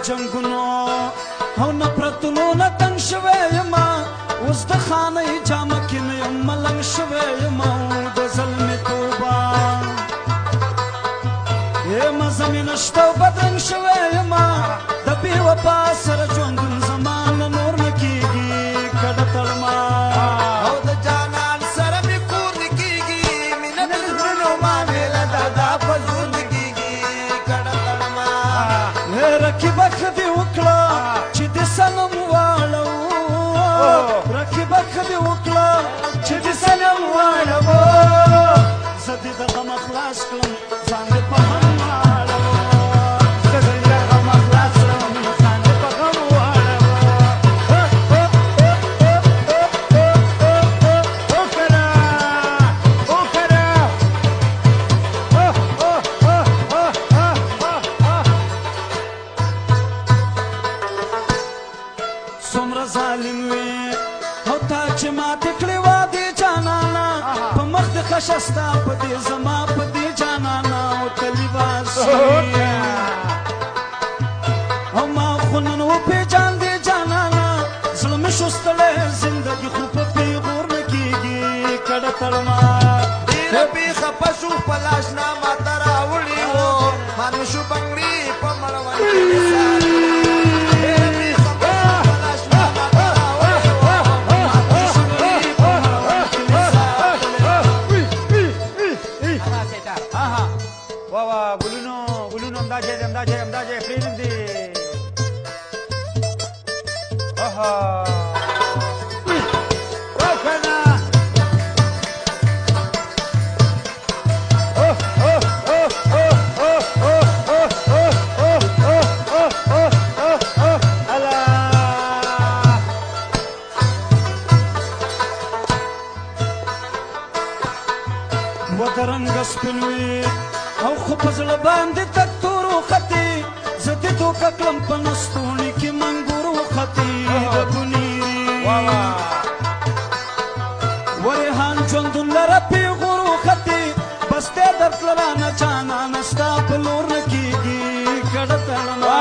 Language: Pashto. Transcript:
جنگونو او نفرتونو نه تنګ شوی یما اوس د خانۍ جامه کې مې ملنګ شوی یما د ظلمې توبه مزه مې نشته او بدرنګ شوی یما د بې وفا سره ژوندون زما نه نور نه کېږي کډه تړما او د جانان سره مې کور نه کېږي مینه د زړونو معامله ده دا په زور نه کېږي کډه تړما رقیبه ښه دې وکړه چې دې صنم واړو رقیبه ښه دې وکړه چې دې صنم واړو زه دې د غمه خلاص کړم ځان دې په غم واړو زه دې د غمه خلاص کړم ځان دې په غم واړو څومره ظالم وې او تا چې ماتې کړې وه دې جانانه په مخ دې خشه ستا په دې زما په دې جانانه او تلي باسي او ما خو نن وپېژاندې جانانه زړه مې شو ستړی زندګي خو په پیغور نه کېږي کډه تړما ډېره بې خفه شو خپل اشنا ماته راوړي وو مانو شو بنګړي په مړوند کې ودرنګه سپین وي او خو په زړه باندې تک تور وختې زه دې دوکه کړم په نستوڼي کې منګور وختې د بنیري ورېحان ژوندون لره پیغور وختې بس دې درتله رانه جانانه ستا په لور نه کېږي کډه تړما